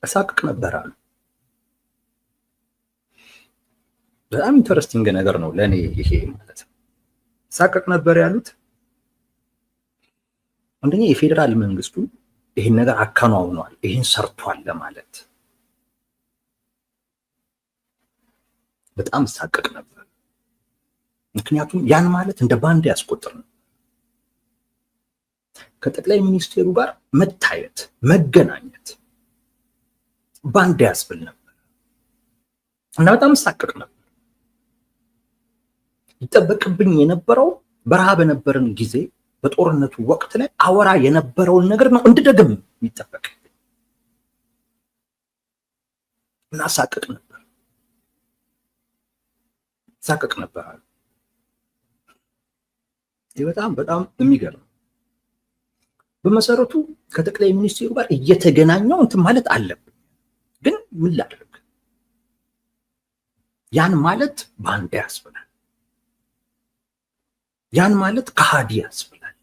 እሳቅቅ ነበር አሉ። በጣም ኢንተረስቲንግ ነገር ነው ለእኔ ይሄ ማለት ነው። እሳቅቅ ነበር ያሉት አንደኛ የፌዴራል መንግስቱ ይህን ነገር አከናውኗል፣ ይህን ሰርቷል ለማለት በጣም እሳቅቅ ነበር። ምክንያቱም ያን ማለት እንደ ባንድ ያስቆጥር ነው። ከጠቅላይ ሚኒስቴሩ ጋር መታየት መገናኘት ባንድ ያስብል ነበር እና በጣም እሳቅቅ ነበር። ይጠበቅብኝ የነበረው በረሃ በነበረን ጊዜ በጦርነቱ ወቅት ላይ አወራ የነበረውን ነገር ነው እንድደግም ይጠበቅ እና እሳቅቅ ነበር አሉ። ይህ በጣም የሚገርም በመሰረቱ ከጠቅላይ ሚኒስቴሩ ጋር እየተገናኘው እንትን ማለት አለብን፣ ግን ምን ላድርግ? ያን ማለት ባንዳ ያስብላል። ያን ማለት ከሃዲ ያስብላል።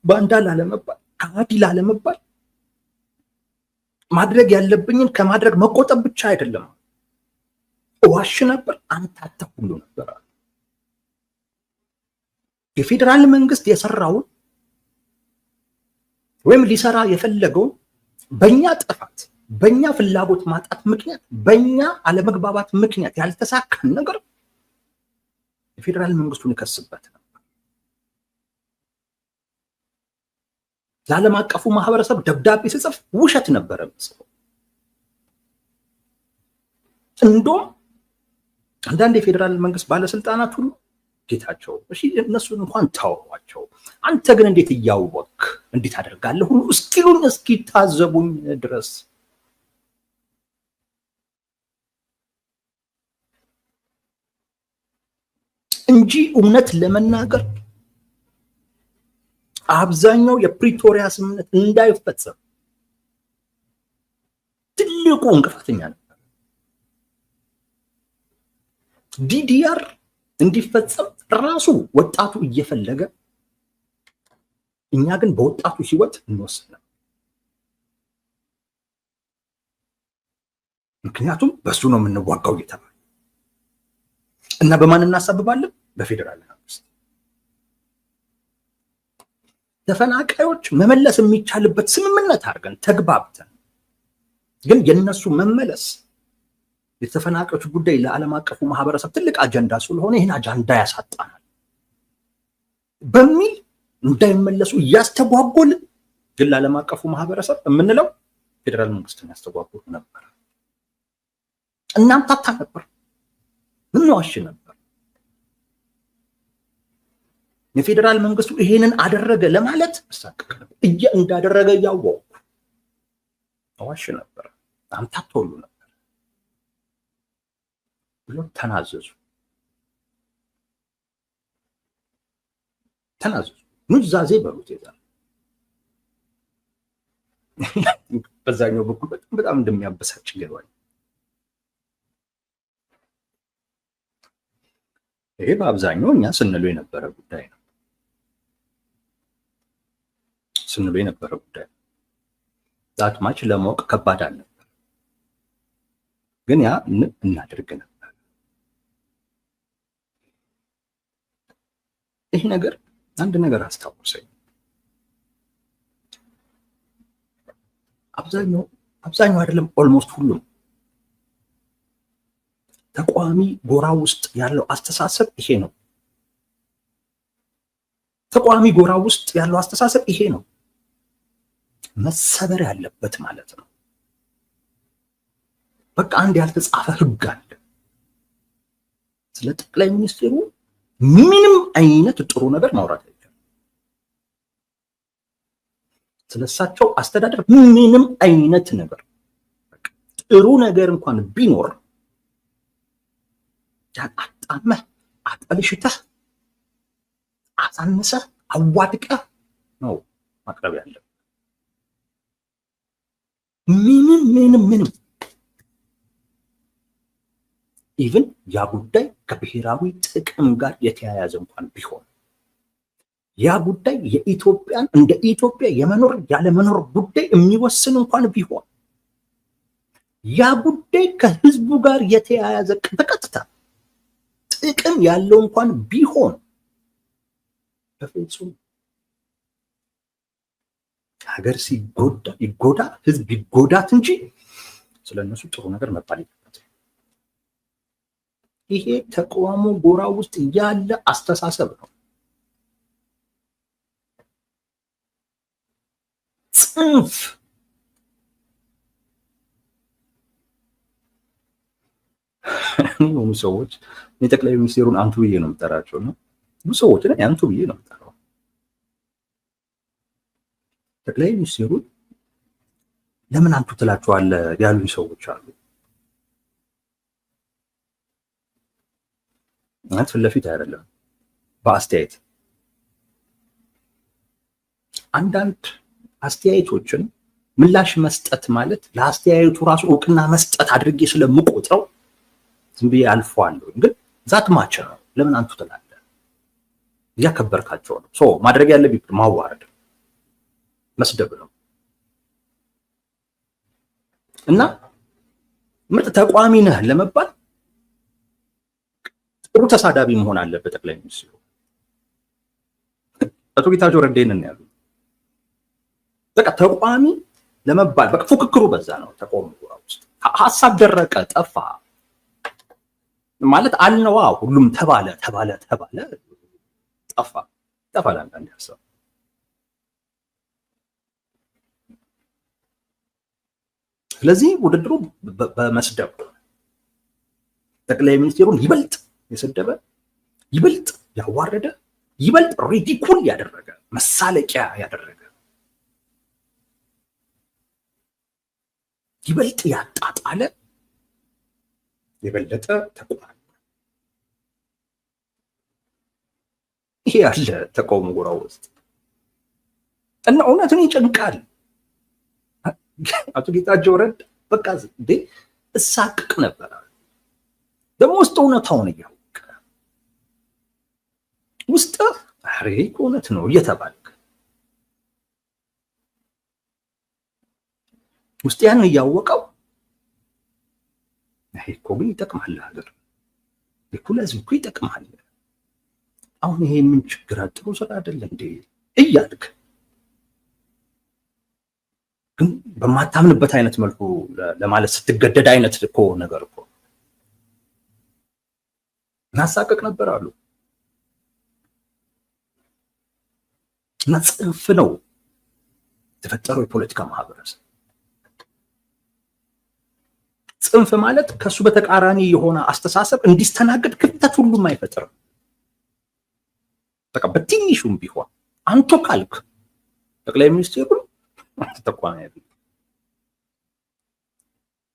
ባንዳ ላለመባል ከሃዲ ላለመባል ማድረግ ያለብኝን ከማድረግ መቆጠብ ብቻ አይደለም። እዋሽ ነበር፣ አምታታ ሁሉ ነበር። የፌዴራል መንግስት የሰራውን ወይም ሊሰራ የፈለገውን በእኛ ጥፋት በእኛ ፍላጎት ማጣት ምክንያት በእኛ አለመግባባት ምክንያት ያልተሳካን ነገር የፌዴራል መንግስቱን ይከስበት ነበር። ለዓለም አቀፉ ማህበረሰብ ደብዳቤ ሲጽፍ ውሸት ነበረ የሚጽፈው። እንደውም አንዳንድ የፌዴራል መንግስት ባለስልጣናት ሁሉ ጌታቸው እሺ እነሱን እንኳን ታወሯቸው፣ አንተ ግን እንዴት እያወቅ እንዴት አደርጋለሁ ሁሉ እስኪሉን እስኪታዘቡኝ ድረስ እንጂ እውነት ለመናገር አብዛኛው የፕሪቶሪያ ስምምነት እንዳይፈጸም ትልቁ እንቅፋተኛ ነበር። ዲዲአር እንዲፈጸም ራሱ ወጣቱ እየፈለገ እኛ ግን በወጣቱ ህይወት እንወስናለን። ምክንያቱም በሱ ነው የምንዋጋው እየተባለ እና በማን እናሳብባለን? በፌዴራል መንግስት። ተፈናቃዮች መመለስ የሚቻልበት ስምምነት አድርገን ተግባብተን፣ ግን የነሱ መመለስ የተፈናቃዮች ጉዳይ ለዓለም አቀፉ ማህበረሰብ ትልቅ አጀንዳ ስለሆነ ይህን አጀንዳ ያሳጣናል በሚል እንዳይመለሱ እያስተጓጎል፣ ግን ለዓለም አቀፉ ማህበረሰብ የምንለው ፌዴራል መንግስትን ያስተጓጎሉ ነበር። እናምታታ ነበር፣ ምንዋሽ ነበር። የፌዴራል መንግስቱ ይሄንን አደረገ ለማለት እሳቅቅ ነበር። እንዳደረገ እያወቁ ዋሽ ነበር፣ አምታቶሉ ነበር ብሎ ተናዘዙ። ኑዛዜ በሉት ይዛል። በዛኛው በኩል በጣም እንደሚያበሳጭ ገባኝ። ይሄ በአብዛኛው እኛ ስንለው የነበረ ጉዳይ ነው። ዛትማች ለማወቅ ከባድ አልነበር፣ ግን ያ እናድርግ ነበር። ይህ ነገር አንድ ነገር አስታውሰኝ። አብዛኛው አይደለም ኦልሞስት ሁሉም ተቋሚ ጎራ ውስጥ ያለው አስተሳሰብ ይሄ ነው። ተቋሚ ጎራ ውስጥ ያለው አስተሳሰብ ይሄ ነው። መሰበር ያለበት ማለት ነው። በቃ አንድ ያልተጻፈ ህግ አለ። ስለ ጠቅላይ ሚኒስትሩ ምንም አይነት ጥሩ ነገር ማውራት አይቻልም። ስለሳቸው አስተዳደር ምንም አይነት ነገር ጥሩ ነገር እንኳን ቢኖር አጣመህ አጠልሽተህ አሳንሰህ አዋድቀህ ነው ማቅረብ ያለብህ። ምንም ኢቭን ያ ጉዳይ ከብሔራዊ ጥቅም ጋር የተያያዘ እንኳን ቢሆን ያ ጉዳይ የኢትዮጵያን እንደ ኢትዮጵያ የመኖር ያለመኖር ጉዳይ የሚወስን እንኳን ቢሆን ያ ጉዳይ ከህዝቡ ጋር የተያያዘ በቀጥታ ጥቅም ያለው እንኳን ቢሆን በፍጹም ሀገር ሲጎዳ ይጎዳ፣ ህዝብ ይጎዳት እንጂ ስለነሱ ጥሩ ነገር መባል የለበትም። ይሄ ተቃውሞ ጎራ ውስጥ ያለ አስተሳሰብ ነው። ጽንፍ የሆኑ ሰዎች የጠቅላይ ሚኒስቴሩን አንቱ ብዬ ነው የምጠራቸው ነው። ብዙ ሰዎች ላይ አንቱ ብዬ ነው የምጠራው። ጠቅላይ ሚኒስቴሩን ለምን አንቱ ትላቸዋለህ ያሉኝ ሰዎች አሉ። ማለት ፊት ለፊት አይደለም፣ በአስተያየት አንዳንድ አስተያየቶችን ምላሽ መስጠት ማለት ለአስተያየቱ ራሱ እውቅና መስጠት አድርጌ ስለምቆጥረው ዝም ብዬ አልፈዋለሁ። ግን ዛት ማች ነው። ለምን አንቱ ትላለህ? እያከበርካቸው ነው። ሶ ማድረግ ያለብኝ ማዋረድ መስደብ ነው። እና ምርጥ ተቋሚ ነህ ለመባል ጥሩ ተሳዳቢ መሆን አለበት። ጠቅላይ ሚኒስትሩ አቶ ጌታቸው ረዳን ያሉ በቃ ተቋሚ ለመባል በቃ ፉክክሩ በዛ ነው። ተቋሙ ውስጥ ሀሳብ ደረቀ ጠፋ ማለት አልነዋ። ሁሉም ተባለ ጠፋ ለአንዳንድ ሀሳብ። ስለዚህ ውድድሩ በመስደብ ጠቅላይ ሚኒስትሩን ይበልጥ የሰደበ፣ ይበልጥ ያዋረደ፣ ይበልጥ ሪዲኩል ያደረገ፣ መሳለቂያ ያደረገ፣ ይበልጥ ያጣጣለ የበለጠ ተቋም ይሄ ያለ ተቃውሞ ጎራ ውስጥ እና እውነትን ይጨንቃል። አቶ ጌታቸው ረዳ በቃ እንዴ እሳቅቅ ነበር ደግሞ ውስጥ እውነታውን እያወቀ ውስጥ አሬ እውነት ነው እየተባልክ ውስጥ ያን እያወቀው ይሄ እኮ ግን ይጠቅማል ሀገር እኮ ለዚህ እኮ ይጠቅማል። አሁን ይሄ ምን ችግር ጥሩ ስራ አይደለ እንዴ እያልክ ግን በማታምንበት አይነት መልኩ ለማለት ስትገደድ አይነት እኮ ነገር እኮ እናሳቀቅ ነበር አሉ እና ጽንፍ ነው የተፈጠረው የፖለቲካ ማህበረሰብ። ጽንፍ ማለት ከሱ በተቃራኒ የሆነ አስተሳሰብ እንዲስተናገድ ክፍተት ሁሉም አይፈጥርም። በቃ በትንሹም ቢሆን አንቱ ካልክ ጠቅላይ ሚኒስትሩ ተቋም ያለው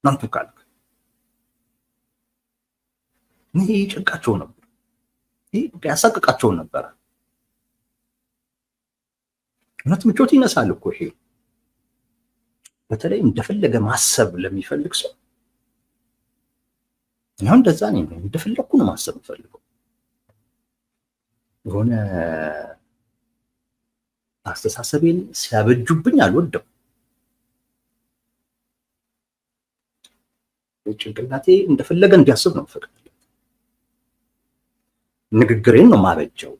አንቱ ካልክ ይሄ ጭንቃቸው ነበር፣ ይሄ ያሳቅቃቸው ነበር። እውነት ምቾት ይነሳል እኮ ይሄ በተለይ እንደፈለገ ማሰብ ለሚፈልግ ሰው ነው። እንደዛ ነው እንደፈለኩ ነው ማሰብ ፈልገው የሆነ አስተሳሰቤን ሲያበጁብኝ አልወደው። ጭንቅላቴ እንደፈለገ እንዲያስብ ነው ፈቅድ። ንግግሬን ነው ማበጀው፣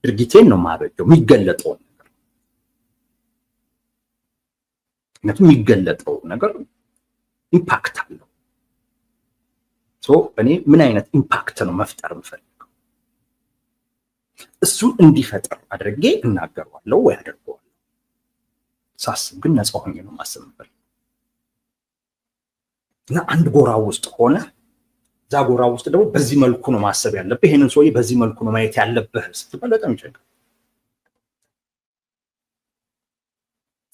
ድርጊቴን ነው ማበጀው፣ የሚገለጠው ነገር ምክንያቱም የሚገለጠው ነገር ኢምፓክት አለው። እኔ ምን አይነት ኢምፓክት ነው መፍጠር የምፈልገው እሱን እንዲፈጠር አድርጌ እናገረዋለሁ ወይ አደርገዋለሁ። ሳስብ ግን ነፃ ሆኜ ነው ማሰብ የምፈልገው። እና አንድ ጎራ ውስጥ ሆነ እዛ ጎራ ውስጥ ደግሞ በዚህ መልኩ ነው ማሰብ ያለብህ፣ ይሄንን ሰውዬ በዚህ መልኩ ነው ማየት ያለብህ ስትባል በጣም ይጨንቃል።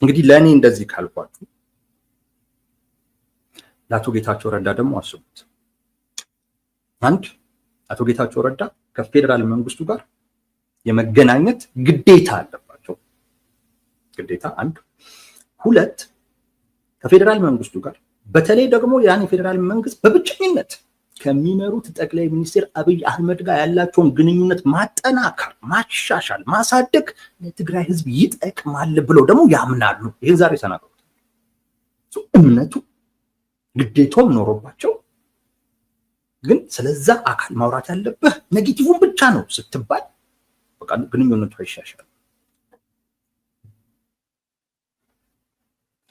እንግዲህ ለእኔ እንደዚህ ካልኳችሁ ለአቶ ጌታቸው ረዳ ደግሞ አስቡት። አንድ አቶ ጌታቸው ረዳ ከፌዴራል መንግስቱ ጋር የመገናኘት ግዴታ አለባቸው። ግዴታ አንድ። ሁለት ከፌዴራል መንግስቱ ጋር በተለይ ደግሞ ያን የፌዴራል መንግስት በብቸኝነት ከሚመሩት ጠቅላይ ሚኒስትር አብይ አህመድ ጋር ያላቸውን ግንኙነት ማጠናከር፣ ማሻሻል፣ ማሳደግ ለትግራይ ህዝብ ይጠቅማል ብለው ደግሞ ያምናሉ። ይሄን ዛሬ ተናገሩት። እምነቱ ግዴታውም ኖሮባቸው ግን ስለዛ አካል ማውራት ያለብህ ኔጌቲቭን ብቻ ነው ስትባል በቃ ግንኙነቱ አይሻሻልም።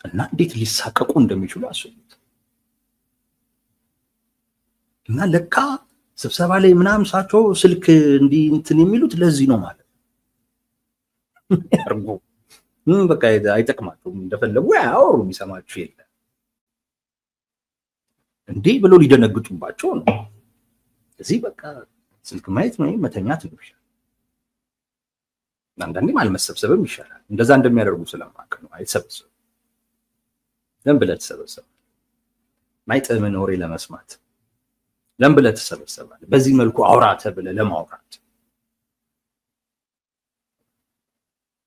እና እንዴት ሊሳቀቁ እንደሚችሉ አስቡት። እና ለካ ስብሰባ ላይ ምናምን ሳቸው ስልክ እንዲህ እንትን የሚሉት ለዚህ ነው ማለት ያርጉ። በቃ አይጠቅማቸውም፣ እንደፈለጉ ያወሩ፣ የሚሰማችሁ የለ እንዴ ብለው ሊደነግጡባቸው ነው። እዚህ በቃ ስልክ ማየት ነው መተኛት ነው ይሻላል። አንዳንዴም አልመሰብሰብም ይሻላል። እንደዛ እንደሚያደርጉ ስለማውቅ ነው። አይሰበሰብም። ለምን ብለህ ትሰበሰባለህ? ማይጥምህን ወሬ ለመስማት ለምን ብለህ ትሰበሰባለህ? በዚህ መልኩ አውራ ተብለህ ለማውራት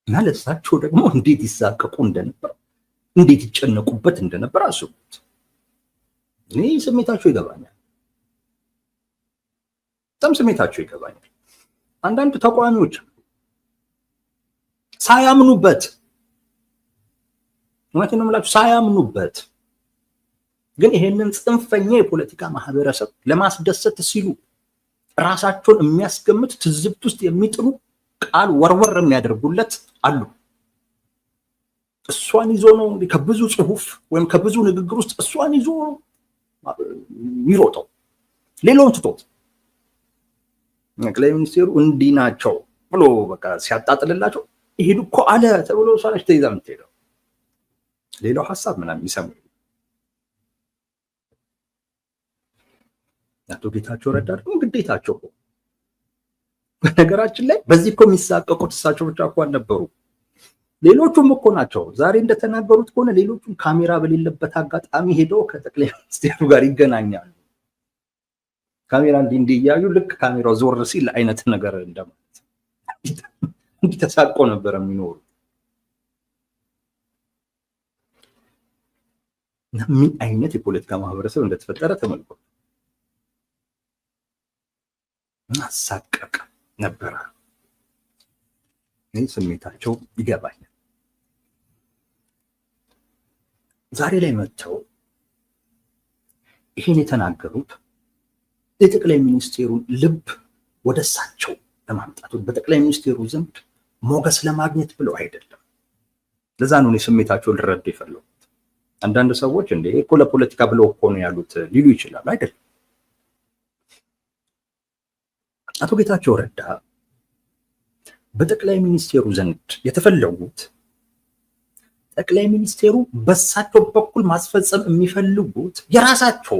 እና ለእሳቸው ደግሞ እንዴት ይሳቀቁ እንደነበር እንዴት ይጨነቁበት እንደነበር አስቡት። እኔ ስሜታቸው ይገባኛል፣ በጣም ስሜታቸው ይገባኛል። አንዳንድ ተቋሚዎች ሳያምኑበት ማለት ነው የምላችሁ ሳያምኑበት ግን ይሄንን ጽንፈኛ የፖለቲካ ማህበረሰብ ለማስደሰት ሲሉ ራሳቸውን የሚያስገምት ትዝብት ውስጥ የሚጥሉ ቃል ወርወር የሚያደርጉለት አሉ። እሷን ይዞ ነው እንግዲህ ከብዙ ጽሁፍ ወይም ከብዙ ንግግር ውስጥ እሷን ይዞ የሚሮጠው ሌላውን ትቶት ጠቅላይ ሚኒስቴሩ እንዲህ ናቸው ብሎ በቃ ሲያጣጥልላቸው ይሄዱ እኮ አለ ተብሎ እሷነች ተይዛ የምትሄደው ሌላው ሀሳብ ምናምን ይሰሙ። አቶ ጌታቸው ረዳ ደግሞ ግዴታቸው ነው። በነገራችን ላይ በዚህ እኮ የሚሳቀቁት እሳቸው ብቻ እኮ አልነበሩ፣ ሌሎቹም እኮ ናቸው። ዛሬ እንደተናገሩት ከሆነ ሌሎቹም ካሜራ በሌለበት አጋጣሚ ሄደው ከጠቅላይ ሚኒስቴሩ ጋር ይገናኛሉ። ካሜራ እንዲህ እያዩ ልክ ካሜራው ዞር ሲል አይነት ነገር እንደማለት እንዲህ ተሳቆ ነበር የሚኖሩ። ምን አይነት የፖለቲካ ማህበረሰብ እንደተፈጠረ ተመልከቱ። ማሳቀቅ ነበረ። ይህ ስሜታቸው ይገባኛል። ዛሬ ላይ መጥተው ይሄን የተናገሩት የጠቅላይ ሚኒስቴሩን ልብ ወደ እሳቸው ለማምጣት በጠቅላይ ሚኒስቴሩ ዘንድ ሞገስ ለማግኘት ብለው አይደለም። ለዛ ነው ስሜታቸውን ልረዱ የፈለጉት። አንዳንድ ሰዎች እንደ እኮ ለፖለቲካ ብለው እኮ ነው ያሉት ሊሉ ይችላሉ። አይደለም። አቶ ጌታቸው ረዳ በጠቅላይ ሚኒስቴሩ ዘንድ የተፈለጉት ጠቅላይ ሚኒስቴሩ በሳቸው በኩል ማስፈጸም የሚፈልጉት የራሳቸው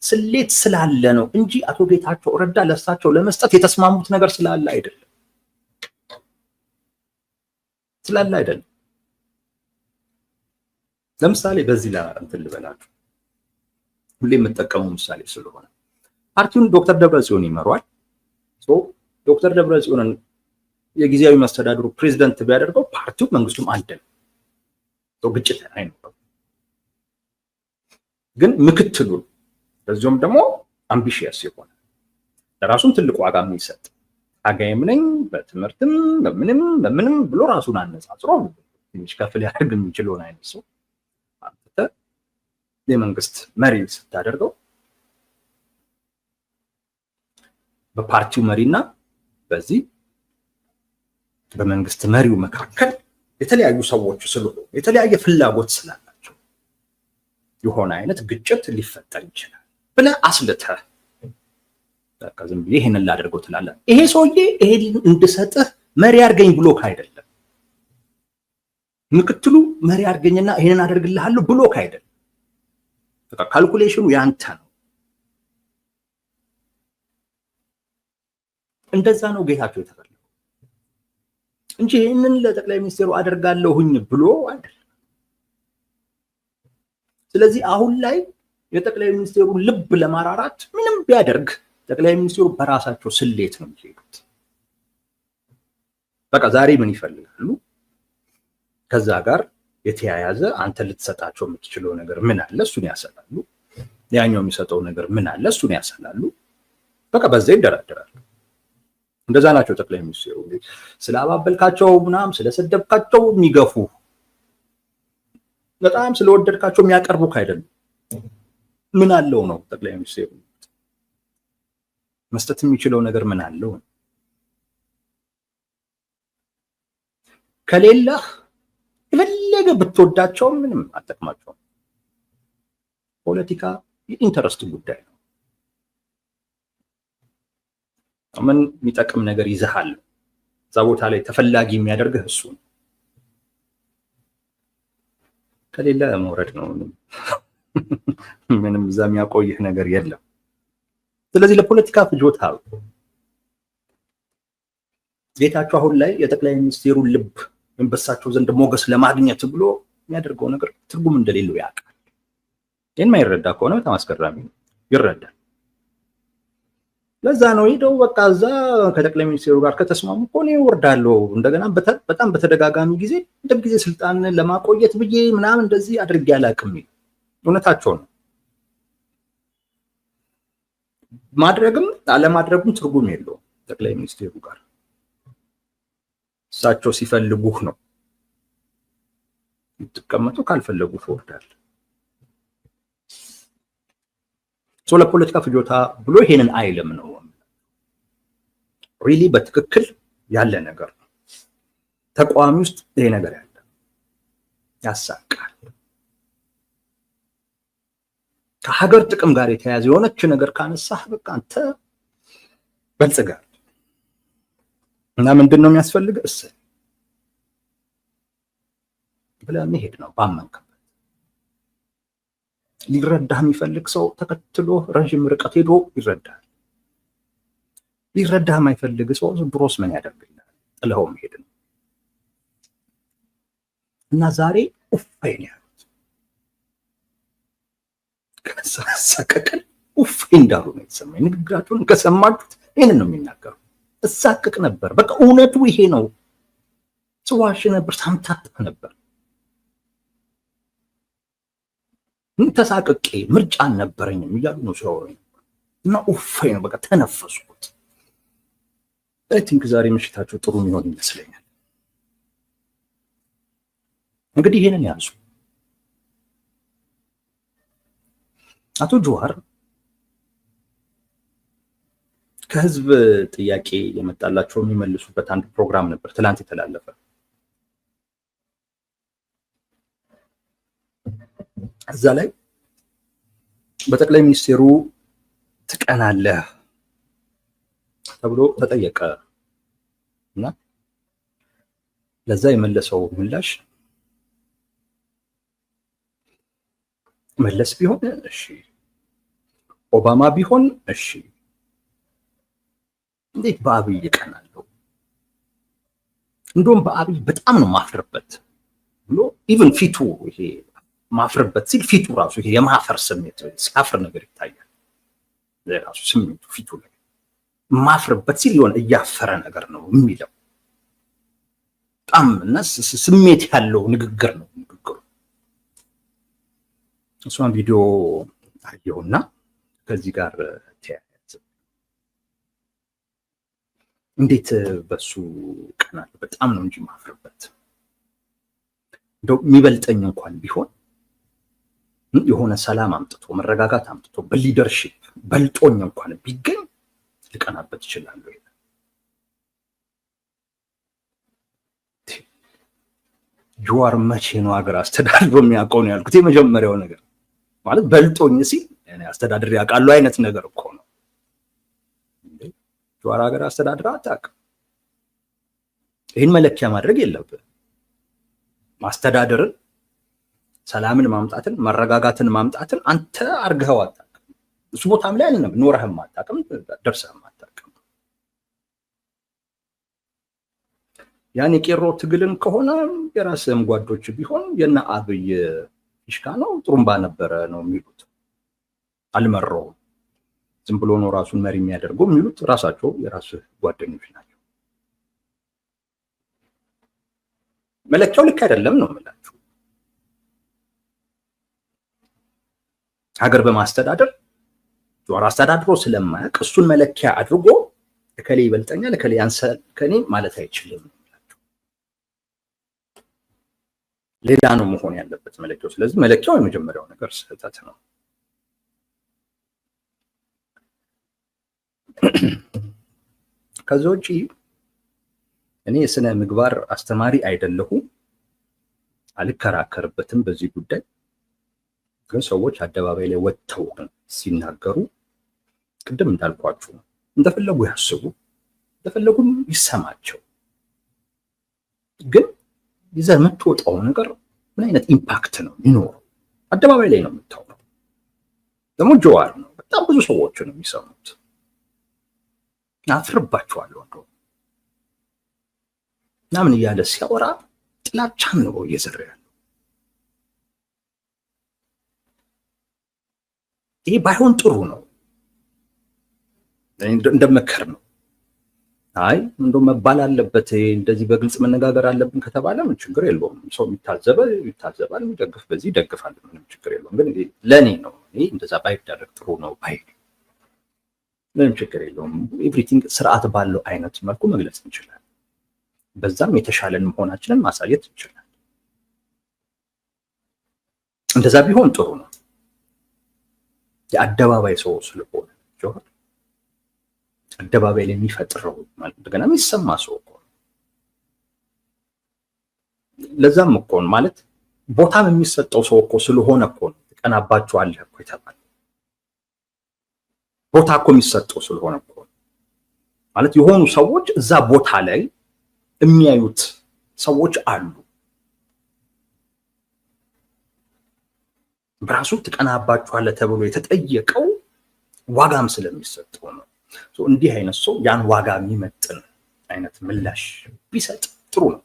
ስሌት ስላለ ነው እንጂ አቶ ጌታቸው ረዳ ለእሳቸው ለመስጠት የተስማሙት ነገር ስላለ አይደለም። ለምሳሌ በዚህ ላይ እንትን ልበላችሁ፣ ሁሌ የምጠቀመው ምሳሌ ስለሆነ ፓርቲውን ዶክተር ደብረጽዮን ይመሯል። ዶክተር ደብረጽዮንን የጊዜያዊ መስተዳድሩ ፕሬዝዳንት ቢያደርገው ፓርቲው መንግስቱም አንድ ነው፣ ግጭት አይኖርም። ግን ምክትሉ በዚሁም ደግሞ አምቢሽየስ የሆነ ለራሱም ትልቅ ዋጋ የሚሰጥ አጋይም ነኝ በትምህርትም በምንም ብሎ ራሱን አነጻጽሮ ትንሽ ከፍ ሊያደርግ የሚችለውን አይነት ሰው አንተ የመንግስት መሪ ስታደርገው በፓርቲው መሪና በዚህ በመንግስት መሪው መካከል የተለያዩ ሰዎች ስለሆኑ የተለያየ ፍላጎት ስላላቸው የሆነ አይነት ግጭት ሊፈጠር ይችላል ብለህ አስልተህ በቃ ዝም ብዬ ይሄንን ላደርገው ትላለህ። ይሄ ሰውዬ ይሄን እንድሰጥህ መሪ አድርገኝ ብሎክ አይደለም። ምክትሉ መሪ አድርገኝና ይሄንን አደርግልሃለሁ ብሎክ አይደለም። በቃ ካልኩሌሽኑ ያንተ ነው። እንደዛ ነው ጌታቸው የተፈለገው እንጂ ይሄንን ለጠቅላይ ሚኒስቴሩ አደርጋለሁኝ ብሎ አይደለም። ስለዚህ አሁን ላይ የጠቅላይ ሚኒስቴሩን ልብ ለማራራት ምንም ቢያደርግ ጠቅላይ ሚኒስቴሩ በራሳቸው ስሌት ነው የሚሄዱት። በቃ ዛሬ ምን ይፈልጋሉ? ከዛ ጋር የተያያዘ አንተ ልትሰጣቸው የምትችለው ነገር ምን አለ? እሱን ያሰላሉ። ያኛው የሚሰጠው ነገር ምን አለ? እሱን ያሰላሉ። በቃ በዛ ይደራደራሉ። እንደዛ ናቸው ጠቅላይ ሚኒስቴሩ። ስለአባበልካቸው ምናምን ስለሰደብካቸው የሚገፉ በጣም ስለወደድካቸው የሚያቀርቡክ አይደለም። ምን አለው ነው ጠቅላይ ሚኒስትሩ መስጠት የሚችለው ነገር ምን አለው? ከሌለህ የፈለገ ብትወዳቸው ምንም አጠቅማቸውም። ፖለቲካ የኢንተረስት ጉዳይ ነው። ምን የሚጠቅም ነገር ይዘሃል እዛ ቦታ ላይ ተፈላጊ የሚያደርግህ እሱ ነው። ከሌለ መውረድ ነው። ምንም እዛ የሚያቆይህ ነገር የለም። ስለዚህ ለፖለቲካ ፍጆታ ጌታቸው አሁን ላይ የጠቅላይ ሚኒስትሩን ልብ በሳቸው ዘንድ ሞገስ ለማግኘት ብሎ የሚያደርገው ነገር ትርጉም እንደሌለው ያውቃል። ይህን ማይረዳ ከሆነ በጣም አስገራሚ ነው። ይረዳል። ለዛ ነው ሄደው በቃ እዛ ከጠቅላይ ሚኒስትሩ ጋር ከተስማሙ እኮ እኔ እወርዳለሁ እንደገና በጣም በተደጋጋሚ ጊዜ ጊዜ ስልጣን ለማቆየት ብዬ ምናምን እንደዚህ አድርጌ አላውቅም። እውነታቸው ነው። ማድረግም አለማድረግም ትርጉም የለውም። ጠቅላይ ሚኒስትሩ ጋር እሳቸው ሲፈልጉህ ነው የምትቀመጡ፣ ካልፈለጉ ትወርዳለህ። ለፖለቲካ ፍጆታ ብሎ ይሄንን አይልም ነው። ሪሊ በትክክል ያለ ነገር ነው። ተቋሚ ውስጥ ይሄ ነገር ያለ ያሳቃል። ከሀገር ጥቅም ጋር የተያያዘ የሆነች ነገር ካነሳህ በቃ አንተ በልጽጋል እና ምንድነው የሚያስፈልግ ብለህ መሄድ ነው ባመንከበት። ሊረዳህ የሚፈልግ ሰው ተከትሎ ረዥም ርቀት ሄዶ ይረዳል። ሊረዳህ የማይፈልግ ሰው ብሮስ ምን ያደርግልሃል? ጥለኸው መሄድ ነው። እና ዛሬ ኡፋይ ነው ያሉት። ከሳቀቀን ኡፋይ እንዳሉ ነው የተሰማኝ። ንግግራቸውን ከሰማችሁት ይህንን ነው የሚናገሩ። እሳቀቅ ነበር። በቃ እውነቱ ይሄ ነው። ስዋሽ ነበር፣ ሳምታታ ነበር። ተሳቅቄ ምርጫ አልነበረኝም እያሉ ነው ሲያወሩ እና ኡፋይ ነው በቃ ተነፈስኩት። አይ ቲንክ ዛሬ ምሽታቸው ጥሩ የሚሆን ይመስለኛል። እንግዲህ ይሄንን ያዙ። አቶ ጀዋር ከህዝብ ጥያቄ የመጣላቸው የሚመልሱበት አንድ ፕሮግራም ነበር ትላንት የተላለፈ። እዛ ላይ በጠቅላይ ሚኒስትሩ ትቀናለህ ተብሎ ተጠየቀ እና ለዛ የመለሰው ምላሽ መለስ ቢሆን እሺ፣ ኦባማ ቢሆን እሺ፣ እንዴት በአብይ እቀናለሁ? እንደውም በአብይ በጣም ነው ማፍርበት ብሎ ኢቭን ፊቱ ይሄ ማፍርበት ሲል ፊቱ ራሱ ይሄ የማፈር ስሜት ሲያፍር ነገር ይታያል። ለራሱ ስሜቱ ፊቱ ላይ ማፍርበት ሲል የሆነ እያፈረ ነገር ነው የሚለው። በጣም እና ስሜት ያለው ንግግር ነው ንግግሩ። እሷን ቪዲዮ አየሁና ከዚህ ጋር ተያያዘ። እንዴት በሱ ቀናል? በጣም ነው እንጂ ማፍርበት። እንደው የሚበልጠኝ እንኳን ቢሆን የሆነ ሰላም አምጥቶ መረጋጋት አምጥቶ በሊደርሺፕ በልጦኝ እንኳን ቢገኝ ልቀናበት ይችላል። ጀዋር መቼ ነው ሀገር አስተዳድሮ የሚያውቀው ነው ያልኩት። የመጀመሪያው ነገር ማለት በልጦኝ ሲል እኔ አስተዳድር ያውቃሉ አይነት ነገር እኮ ነው። ጀዋር ሀገር አስተዳድራ አታውቅም። ይህን መለኪያ ማድረግ የለብን። ማስተዳደርን፣ ሰላምን ማምጣትን፣ መረጋጋትን ማምጣትን አንተ አርገኸው አታውቅም። እሱ ቦታም ላይ አልነበርም፣ ኖረህም አታውቅም፣ ደርሰህም አታውቅም። ያን የቄሮ ትግልን ከሆነ የራስህም ጓዶች ቢሆን የነ አብይ ፊሽካ ነው ጥሩምባ ነበረ ነው የሚሉት። አልመራውም፣ ዝም ብሎ ነው ራሱን መሪ የሚያደርገው የሚሉት ራሳቸው የራስህ ጓደኞች ናቸው። መለኪያው ልክ አይደለም ነው የምላችሁ። ሀገር በማስተዳደር ጀዋር አስተዳድሮ ስለማያውቅ እሱን መለኪያ አድርጎ እከሌ ይበልጠኛል እከሌ ያንሳል ከኔ ማለት አይችልም። ሌላ ነው መሆን ያለበት መለኪያው። ስለዚህ መለኪያው የመጀመሪያው ነገር ስህተት ነው። ከዛ ውጪ እኔ የስነ ምግባር አስተማሪ አይደለሁም፣ አልከራከርበትም በዚህ ጉዳይ። ግን ሰዎች አደባባይ ላይ ወጥተው ሲናገሩ ቅድም እንዳልኳችሁ እንደፈለጉ ያስቡ፣ እንደፈለጉም ይሰማቸው። ግን ይዘህ የምትወጣው ነገር ምን አይነት ኢምፓክት ነው የሚኖረው? አደባባይ ላይ ነው የምታወራው። ደግሞ ጀዋር ነው፣ በጣም ብዙ ሰዎች ነው የሚሰሙት። አፍርባቸዋለሁ እንደው ምናምን እያለ ሲያወራ ጥላቻን ነው እየዘራ ያለው። ይሄ ባይሆን ጥሩ ነው፣ እንደመከር ነው። አይ እንደው መባል አለበት እንደዚህ በግልጽ መነጋገር አለብን ከተባለ ምን ችግር የለውም። ሰው ይታዘባል፣ የሚደግፍ በዚህ ይደግፋል፣ ምንም ችግር የለውም። ግን ለእኔ ነው እኔ እንደዛ ባይደረግ ጥሩ ነው ባይ፣ ምንም ችግር የለውም። ኤቭሪቲንግ ስርዓት ባለው አይነት መልኩ መግለጽ እንችላለን። በዛም የተሻለን መሆናችንን ማሳየት እንችላለን። እንደዛ ቢሆን ጥሩ ነው። የአደባባይ ሰው ስለሆነ ጆር አደባባይ ላይ የሚፈጥረው ማለት እንደገና የሚሰማ ሰው እኮ ነው። ለዛም እኮ ነው ማለት ቦታም የሚሰጠው ሰው እኮ ስለሆነ እኮ ነው ትቀናባቸዋለህ እኮ የተባለ። ቦታ እኮ የሚሰጠው ስለሆነ እኮ ማለት የሆኑ ሰዎች እዛ ቦታ ላይ የሚያዩት ሰዎች አሉ። በራሱ ትቀናባቸዋለህ ተብሎ የተጠየቀው ዋጋም ስለሚሰጠው ነው። እንዲህ አይነት ሰው ያን ዋጋ የሚመጥን አይነት ምላሽ ቢሰጥ ጥሩ ነው፣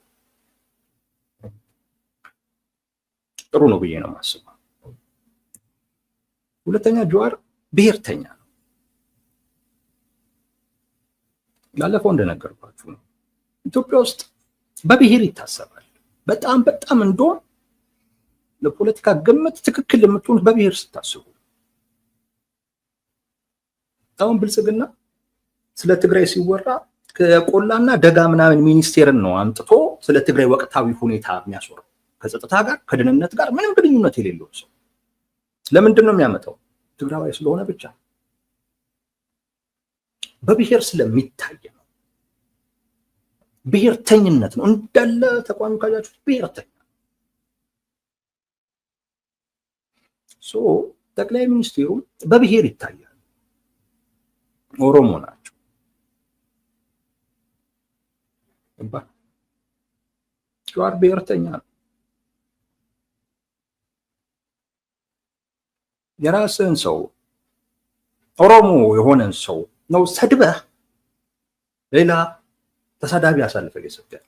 ጥሩ ነው ብዬ ነው የማስበው። ሁለተኛ ጀዋር ብሔርተኛ ነው። ያለፈው እንደነገርኳችሁ ነው። ኢትዮጵያ ውስጥ በብሔር ይታሰባል። በጣም በጣም እንደውም ለፖለቲካ ግምት ትክክል የምትሆኑት በብሔር ስታስቡ። አሁን ብልጽግና ስለ ትግራይ ሲወራ ከቆላና ደጋ ምናምን ሚኒስቴርን ነው አምጥቶ ስለ ትግራይ ወቅታዊ ሁኔታ የሚያስወራው፣ ከጸጥታ ጋር ከደህንነት ጋር ምንም ግንኙነት የሌለው ሰው። ለምንድን ነው የሚያመጣው? ትግራዋይ ስለሆነ ብቻ፣ በብሔር ስለሚታይ ነው። ብሔርተኝነት ነው እንዳለ ተቋሚ ካያችሁት ብሔርተኛ። ጠቅላይ ሚኒስትሩ በብሔር ይታያል። ኦሮሞ ናቸው። ጀዋር ብሔርተኛ ነው። የራስህን ሰው ኦሮሞ የሆነን ሰው ነው ሰድበህ ሌላ ተሳዳቢ አሳልፈህ የሰጠህ።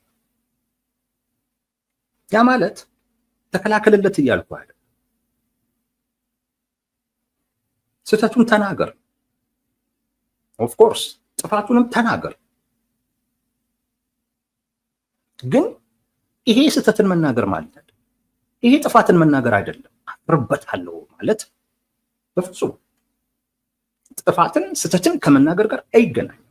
ያ ማለት ተከላከልለት እያልኩ አይደል። ስህተቱን ተናገር፣ ኦፍኮርስ ጥፋቱንም ተናገር። ግን ይሄ ስህተትን መናገር ማለት አይደለም፣ ይሄ ጥፋትን መናገር አይደለም። አፍርበታለሁ ማለት በፍጹም ጥፋትን ስህተትን ከመናገር ጋር አይገናኝም።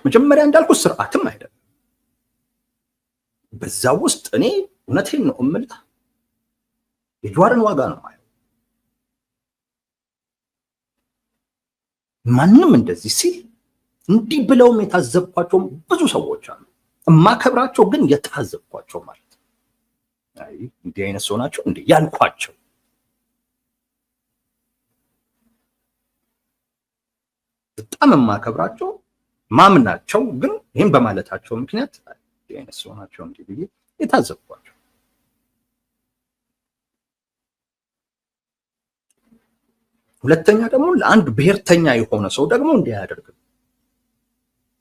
መጀመሪያ እንዳልኩት ስርዓትም አይደለም። በዛ ውስጥ እኔ እውነቴን ነው እምልህ የጀዋርን ዋጋ ነው ማለት። ማንም እንደዚህ ሲል እንዲህ ብለውም የታዘብኳቸው ብዙ ሰዎች አሉ። እማከብራቸው ግን የታዘብኳቸው ማለት አይ እንዲህ አይነት ሰው ናቸው እንዴ ያልኳቸው። በጣም የማከብራቸው ማምናቸው ግን ይሄን በማለታቸው ምክንያት እንዲህ አይነት ሰው ናቸው እንዴ ብዬ የታዘብኳቸው። ሁለተኛ ደግሞ ለአንድ ብሔርተኛ የሆነ ሰው ደግሞ እንዲህ አያደርግም።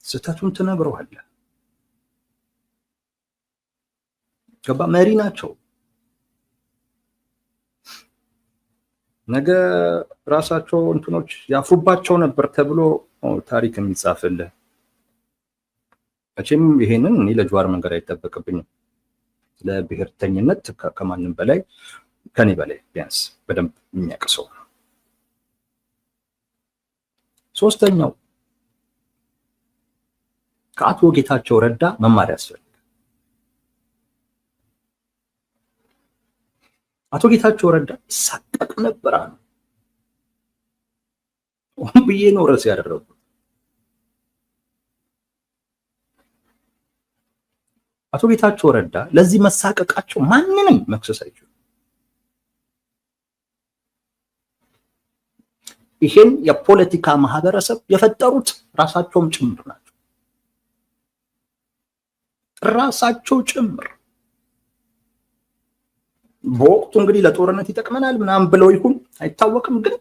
ስህተቱን ትነግረዋለህ። ገባ? መሪ ናቸው። ነገ ራሳቸው እንትኖች ያፍሩባቸው ነበር ተብሎ ታሪክ የሚጻፍልህ። መቼም ይሄንን እኔ ለጀዋር መንገድ አይጠበቅብኝም። ለብሔርተኝነት ከማንም በላይ ከኔ በላይ ቢያንስ በደንብ የሚያውቅ ሰው ነው። ሶስተኛው ከአቶ ጌታቸው ረዳ መማር ያስፈልጋል። አቶ ጌታቸው ረዳ ይሳቀቅ ነበር አሉ። ብዬ ነው ርዕስ ያደረጉት። አቶ ጌታቸው ረዳ ለዚህ መሳቀቃቸው ማንንም መክሰስ አይችሉም። ይሄን የፖለቲካ ማህበረሰብ የፈጠሩት ራሳቸውም ጭምር ናቸው። ራሳቸው ጭምር በወቅቱ እንግዲህ ለጦርነት ይጠቅመናል ምናምን ብለው ይሁን አይታወቅም፣ ግን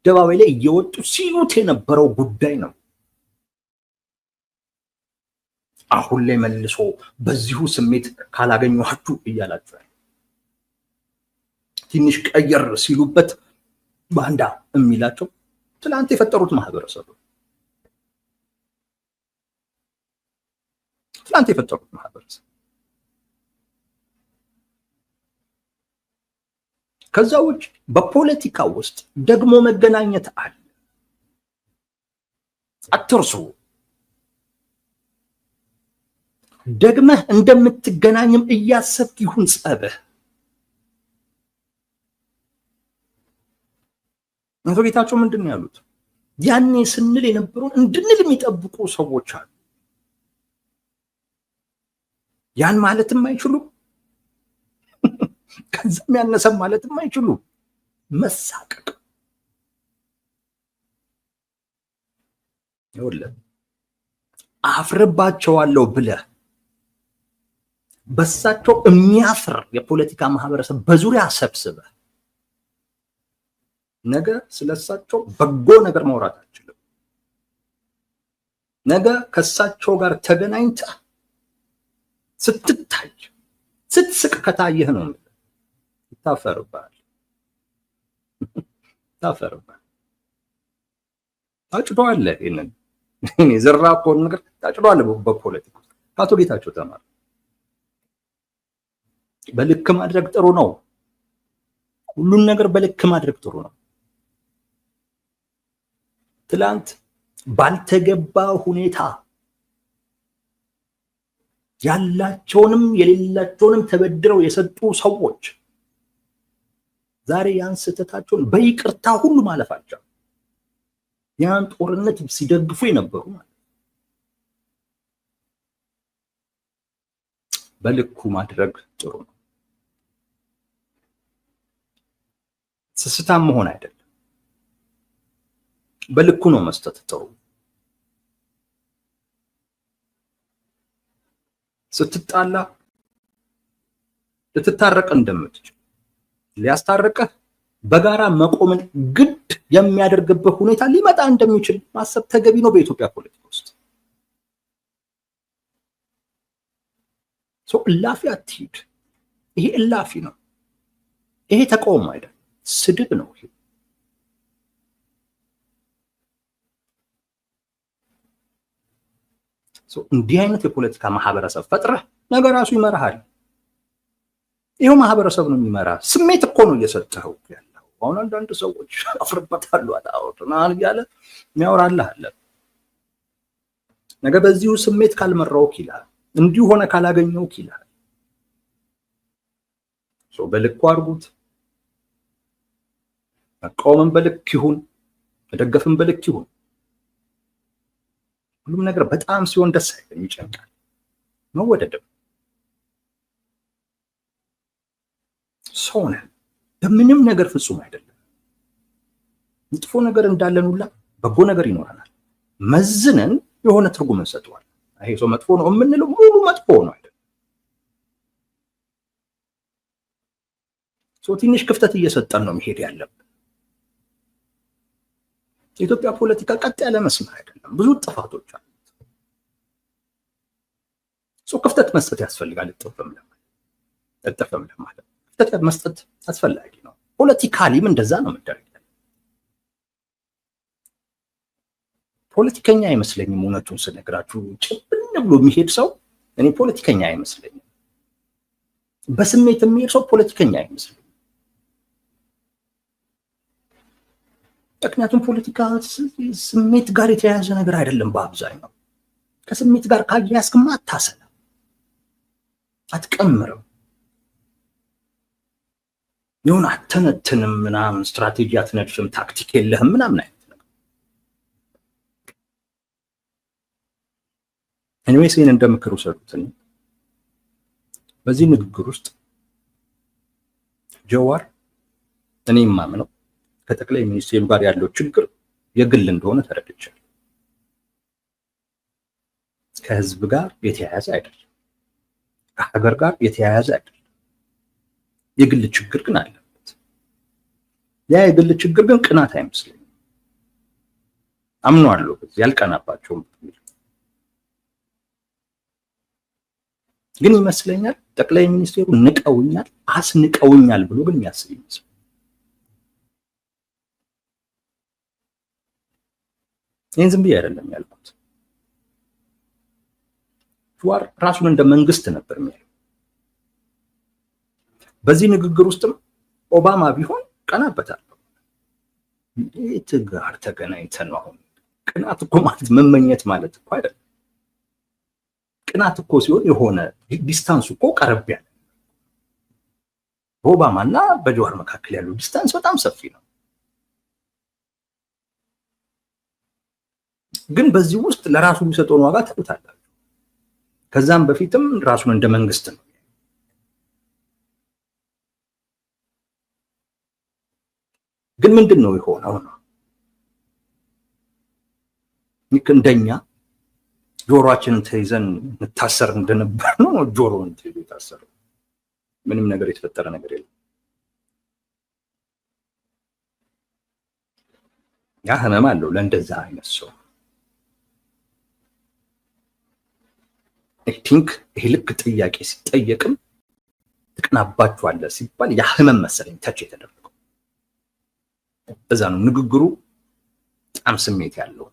አደባባይ ላይ እየወጡ ሲሉት የነበረው ጉዳይ ነው። አሁን ላይ መልሶ በዚሁ ስሜት ካላገኘኋችሁ እያላችኋል። ትንሽ ቀየር ሲሉበት ባንዳ የሚላቸው ትላንት የፈጠሩት ማህበረሰብ ከዛ ውጭ በፖለቲካ ውስጥ ደግሞ መገናኘት አለ። አትርሱ። ደግመህ እንደምትገናኝም እያሰብክ ይሁን ጸብህ። አቶ ጌታቸው ምንድን ነው ያሉት? ያኔ ስንል የነበሩን እንድንል የሚጠብቁ ሰዎች አሉ። ያን ማለትም አይችሉም፣ ከዛም ያነሰም ማለትም አይችሉም። መሳቀቅ ይኸውልህ፣ አፍርባቸዋለሁ ብለህ በሳቸው የሚያፍር የፖለቲካ ማህበረሰብ በዙሪያ ሰብስበህ ነገ ስለሳቸው በጎ ነገር ማውራት አልችልም። ነገ ከሳቸው ጋር ተገናኝተህ ስትታይ ስትስቅ ከታየህ ነው ታፈርባል። ታጭዷለህ። ይሄንን እኔ ዘራቆን ነገር ታጭዷለህ። በፖለቲካ ከአቶ ጌታቸው ተማር። በልክ ማድረግ ጥሩ ነው። ሁሉን ነገር በልክ ማድረግ ጥሩ ነው። ትላንት ባልተገባ ሁኔታ ያላቸውንም የሌላቸውንም ተበድረው የሰጡ ሰዎች ዛሬ ያን ስህተታቸውን በይቅርታ ሁሉ ማለፋቸው ያን ጦርነት ሲደግፉ የነበሩ ማለት በልኩ ማድረግ ጥሩ ነው። ስስታም መሆን አይደለም። በልኩ ነው መስጠት ጥሩ። ስትጣላ ልትታረቅ እንደምትችል ሊያስታርቅህ በጋራ መቆምን ግድ የሚያደርግበት ሁኔታ ሊመጣ እንደሚችል ማሰብ ተገቢ ነው። በኢትዮጵያ ፖለቲካ ውስጥ እላፊ አትሂድ። ይሄ እላፊ ነው። ይሄ ተቃውሞ አይደለም፣ ስድብ ነው። ይሄ እንዲህ አይነት የፖለቲካ ማህበረሰብ ፈጥረህ ነገ ራሱ ይመራሃል። ይሄው ማህበረሰብ ነው የሚመራ። ስሜት እኮ ነው እየሰጠኸው ያለው። አሁን አንዳንድ ሰዎች አፍርበታሉ አጣውጥናል እያለ የሚያወራልህ አለ። ነገ በዚሁ ስሜት ካልመራውክ ይላል፣ እንዲሁ ሆነ ካላገኘውክ ይላል። በልኩ አድርጉት። መቃወምን በልክ ይሁን፣ መደገፍን በልክ ይሁን። ሁሉም ነገር በጣም ሲሆን ደስ አይልም፣ ይጨንቃል። መወደድም ሰው ነን፣ በምንም ነገር ፍጹም አይደለም። መጥፎ ነገር እንዳለን ሁላ በጎ ነገር ይኖረናል። መዝነን የሆነ ትርጉም እንሰጠዋለን። ይሄ ሰው መጥፎ ነው የምንለው ሙሉ መጥፎ ነው አይደለም። ትንሽ ክፍተት እየሰጠን ነው መሄድ ያለብን። የኢትዮጵያ ፖለቲካ ቀጥ ያለ መስመር አይደለም፣ ብዙ ጥፋቶች አሉት። ክፍተት መስጠት ያስፈልጋል። እጥፍም ለማለት ክፍተት መስጠት አስፈላጊ ነው። ፖለቲካሊም እንደዛ ነው መደረግ። ፖለቲከኛ አይመስለኝም፣ እውነቱን ስነግራችሁ። ጭብን ብሎ የሚሄድ ሰው እኔ ፖለቲከኛ አይመስለኝም። በስሜት የሚሄድ ሰው ፖለቲከኛ አይመስለኝም። ምክንያቱም ፖለቲካ ስሜት ጋር የተያያዘ ነገር አይደለም። በአብዛኛው ከስሜት ጋር ካያያዝክማ አታሰላ፣ አትቀምርም፣ የሆነ አተነትንም ምናምን ስትራቴጂ አትነድፍም፣ ታክቲክ የለህም ምናምን አይነት ነገር ኤኒዌይስ ይህን እንደምክር ውሰዱት። በዚህ ንግግር ውስጥ ጀዋር እኔ የማምነው ከጠቅላይ ሚኒስትሩ ጋር ያለው ችግር የግል እንደሆነ ተረድቻለሁ። ከህዝብ ጋር የተያያዘ አይደለም፣ ከሀገር ጋር የተያያዘ አይደለም። የግል ችግር ግን አለበት። ያ የግል ችግር ግን ቅናት አይመስለኝም። አምኗለሁ ያልቀናባቸውም ግን ይመስለኛል ጠቅላይ ሚኒስትሩ ንቀውኛል፣ አስንቀውኛል ብሎ ግን የሚያስብ ይመስል ይህን ዝም ብዬ አይደለም ያልኩት። ጀዋር ራሱን እንደ መንግስት ነበር የሚያየው። በዚህ ንግግር ውስጥም ኦባማ ቢሆን ቀናበታለሁ። የት ጋር ተገናኝተን ነው አሁን? ቅናት እኮ ማለት መመኘት ማለት እኮ አይደለም። ቅናት እኮ ሲሆን የሆነ ዲስታንስ እኮ ቀረብ ያለ፣ በኦባማ እና በጀዋር መካከል ያለው ዲስታንስ በጣም ሰፊ ነው። ግን በዚህ ውስጥ ለራሱ የሚሰጠውን ዋጋ ታውቁታላችሁ። ከዛም በፊትም ራሱን እንደ መንግስት ነው። ግን ምንድን ነው የሆነው ነው? እንደኛ ጆሮአችንን ተይዘን እንታሰር እንደነበር ነው ጆሮውን ተይዞ የታሰረው። ምንም ነገር የተፈጠረ ነገር የለም። ያ ህመም አለው ለእንደዛ አይነት ሰው። አይ ቲንክ ይሄ ልክ ጥያቄ ሲጠየቅም ትቅናባችኋለህ ሲባል ያ ህመም መሰለኝ ተች የተደረገው። እዛ ነው ንግግሩ በጣም ስሜት ያለው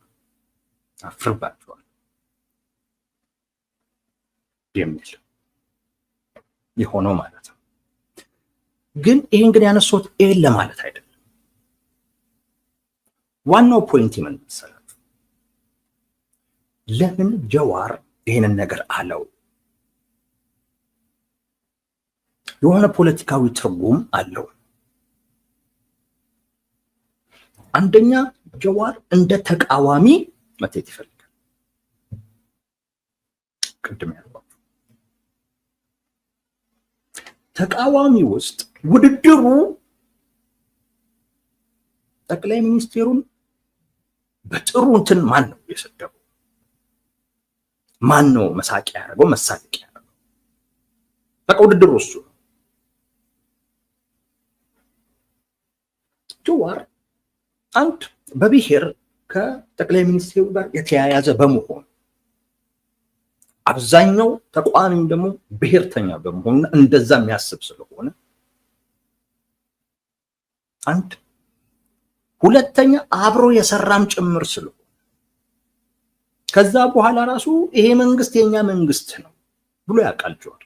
አፍርባችኋል የሚል የሆነው ማለት ነው። ግን ይሄን ግን ያነሱት ይሄን ለማለት አይደለም። ዋናው ፖይንት ምን መሰላችሁ? ለምን ጀዋር ይሄንን ነገር አለው? የሆነ ፖለቲካዊ ትርጉም አለው። አንደኛ ጀዋር እንደ ተቃዋሚ መታየት ይፈልጋል። ቅድም ያልኳችሁ ተቃዋሚ ውስጥ ውድድሩ ጠቅላይ ሚኒስቴሩን በጥሩ እንትን ማን ነው የሰደበው? ማን ነው መሳቂያ ያደረገው? መሳቂያ ያደረገው በቃ ውድድሩ እሱ ነው። ጀዋር አንድ በብሔር ከጠቅላይ ሚኒስቴሩ ጋር የተያያዘ በመሆኑ አብዛኛው ተቃዋሚም ደግሞ ብሔርተኛ በመሆኑና እንደዛ የሚያስብ ስለሆነ አንድ፣ ሁለተኛ አብሮ የሰራም ጭምር ስለሆነ ከዛ በኋላ ራሱ ይሄ መንግስት የኛ መንግስት ነው ብሎ ያውቃል። ጀዋር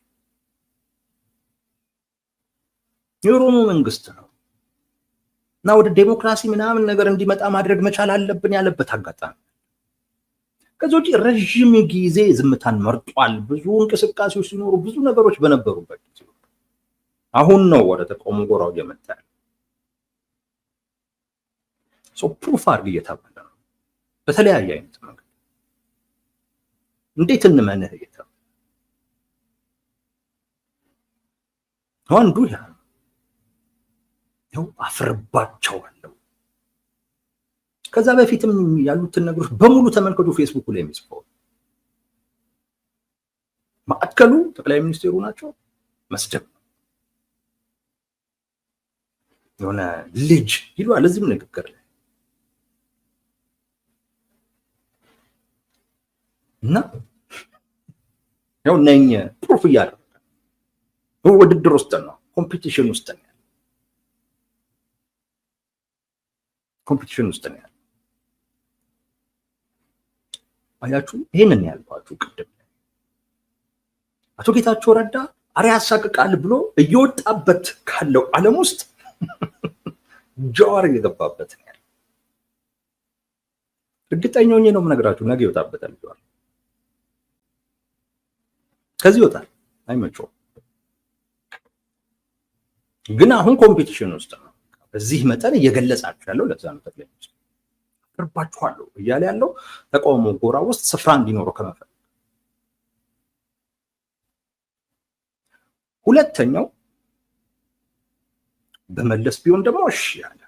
የኦሮሞ መንግስት ነው እና ወደ ዴሞክራሲ ምናምን ነገር እንዲመጣ ማድረግ መቻል አለብን ያለበት አጋጣሚ። ከዚህ ውጪ ረዥም ጊዜ ዝምታን መርጧል። ብዙ እንቅስቃሴዎች ሲኖሩ ብዙ ነገሮች በነበሩበት ጊዜ አሁን ነው ወደ ተቃውሞ ጎራው እየመጣ ያለው። ፕሩፍ አድርግ እየተባለ ነው በተለያየ አይነት መንገድ። እንዴት እንመንህ እየተባለ አንዱ ያው አፍርባቸዋለሁ። ከዛ በፊትም ያሉትን ነገሮች በሙሉ ተመልከቱ። ፌስቡክ ላይ የሚጽፈው ማዕከሉ ጠቅላይ ሚኒስቴሩ ናቸው። መስደብ የሆነ ልጅ ይሏል እዚህም ንግግር ላይ እና ያው ነኝ ፕሩፍ እያደረገ ውድድር ውስጥ ነው፣ ኮምፒቲሽን ውስጥ ነው፣ ኮምፒቲሽን ውስጥ ነው። አያችሁ፣ ይሄንን ያልኳችሁ ቅድም አቶ ጌታቸው ረዳ አሬ ያሳቅቃል ብሎ እየወጣበት ካለው ዓለም ውስጥ ጀዋር እየገባበት ነው ያለው። እርግጠኛ ሆኜ ነው የምነግራችሁ፣ ነገ ይወጣበታል ጀዋር። ከዚህ ይወጣል፣ አይመቸውም። ግን አሁን ኮምፒቲሽን ውስጥ ነው። በዚህ መጠን እየገለጻችሁ ያለው ለዛ ነው። ጠቅላይ ሚኒስትሩ አፍርባችኋለሁ እያለ ያለው ተቃውሞ ጎራ ውስጥ ስፍራ እንዲኖረው ከመፈለግ ሁለተኛው በመለስ ቢሆን ደግሞ እሺ ያለ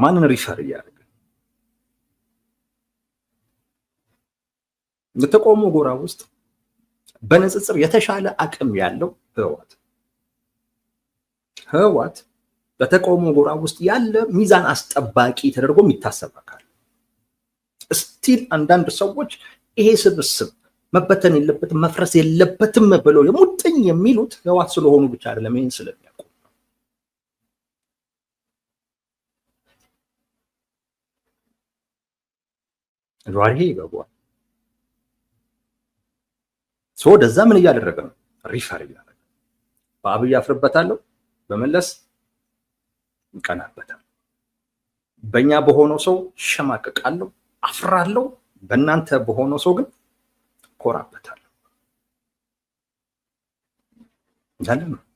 ማንን ሪፈር እያደረገ በተቃውሞ ጎራ ውስጥ በንጽጽር የተሻለ አቅም ያለው ህወሓት በተቃውሞ ጎራ ውስጥ ያለ ሚዛን አስጠባቂ ተደርጎ የሚታሰብ አካል ስቲል አንዳንድ ሰዎች ይሄ ስብስብ መበተን የለበትም መፍረስ የለበትም ብለው የሙጥኝ የሚሉት ህወሓት ስለሆኑ ብቻ አይደለም፣ ይሄን ስለሚያውቁ ዛሬ ይገባዋል። ወደዛ ምን እያደረገ ነው? ሪፈር እያደረገ በአብይ አፍርበታለሁ፣ በመለስ እንቀናበታለሁ፣ በእኛ በሆነው ሰው ሸማቀቃለሁ፣ አፍራለሁ፣ በእናንተ በሆነው ሰው ግን ኮራበታለሁ።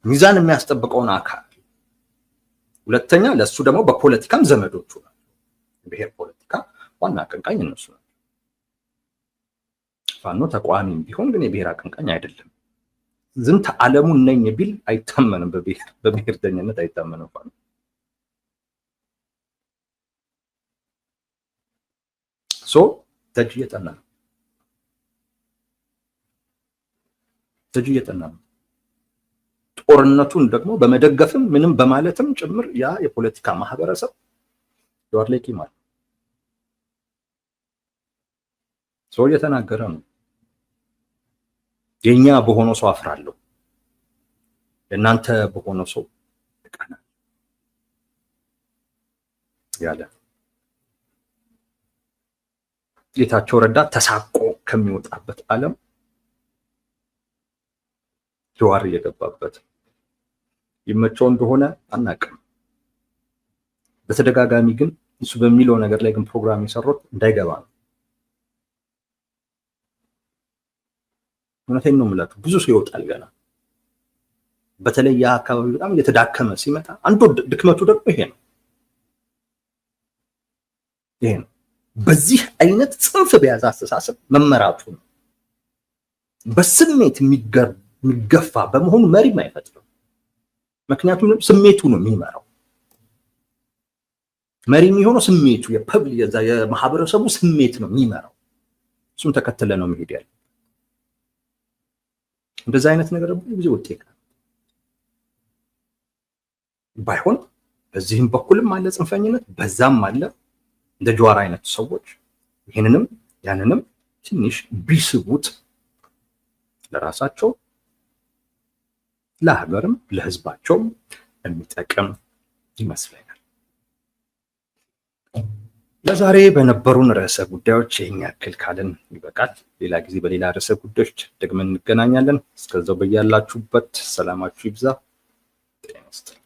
ሚዛን የሚያስጠብቀውን አካል ሁለተኛ ለሱ ደግሞ በፖለቲካም ዘመዶቹ ናቸው። ብሔር ፖለቲካ ዋና አቀንቃኝ እነሱ ናቸው። ፋኖ ተቋሚም ቢሆን ግን የብሔር አቀንቃኝ አይደለም። ዝንተ ዓለሙን ነኝ ቢል አይታመንም፣ በብሔርተኝነት አይታመንም ፋኖ። ደጅ እየጠና ነው። ደጅ እየጠና ነው። ጦርነቱን ደግሞ በመደገፍም ምንም በማለትም ጭምር ያ የፖለቲካ ማህበረሰብ ዶር ላይ ቂማል ሰው እየተናገረ ነው። የኛ በሆነው ሰው አፍራለሁ፣ እናንተ በሆነው ሰው እቀናለሁ ያለ ጌታቸው ረዳ ተሳቆ ከሚወጣበት ዓለም ጀዋር እየገባበት ይመቸው እንደሆነ አናውቅም። በተደጋጋሚ ግን እሱ በሚለው ነገር ላይ ግን ፕሮግራም የሰሩት እንዳይገባ ነው። እውነቴን ነው የምላችሁ፣ ብዙ ሰው ይወጣል ገና። በተለይ ያ አካባቢ በጣም እየተዳከመ ሲመጣ አንዱ ድክመቱ ደግሞ ይሄ ነው። በዚህ አይነት ጽንፍ በያዘ አስተሳሰብ መመራቱ ነው። በስሜት የሚገፋ በመሆኑ መሪም አይፈጥርም። ምክንያቱም ስሜቱ ነው የሚመራው። መሪ የሚሆነው ስሜቱ የማህበረሰቡ ስሜት ነው የሚመራው። እሱም ተከትለ ነው መሄድ ያለ። እንደዛ አይነት ነገር ብዙ ጊዜ ውጤት ባይሆን በዚህም በኩልም አለ ጽንፈኝነት፣ በዛም አለ እንደ ጀዋር አይነት ሰዎች ይሄንንም ያንንም ትንሽ ቢስቡት ለራሳቸው ለሀገርም ለህዝባቸውም የሚጠቅም ይመስለኛል። ለዛሬ በነበሩን ርዕሰ ጉዳዮች ይህን ያክል ካልን ይበቃል። ሌላ ጊዜ በሌላ ርዕሰ ጉዳዮች ደግመን እንገናኛለን። እስከዛው በያላችሁበት ሰላማችሁ ይብዛ። ጤና ይስጥልኝ።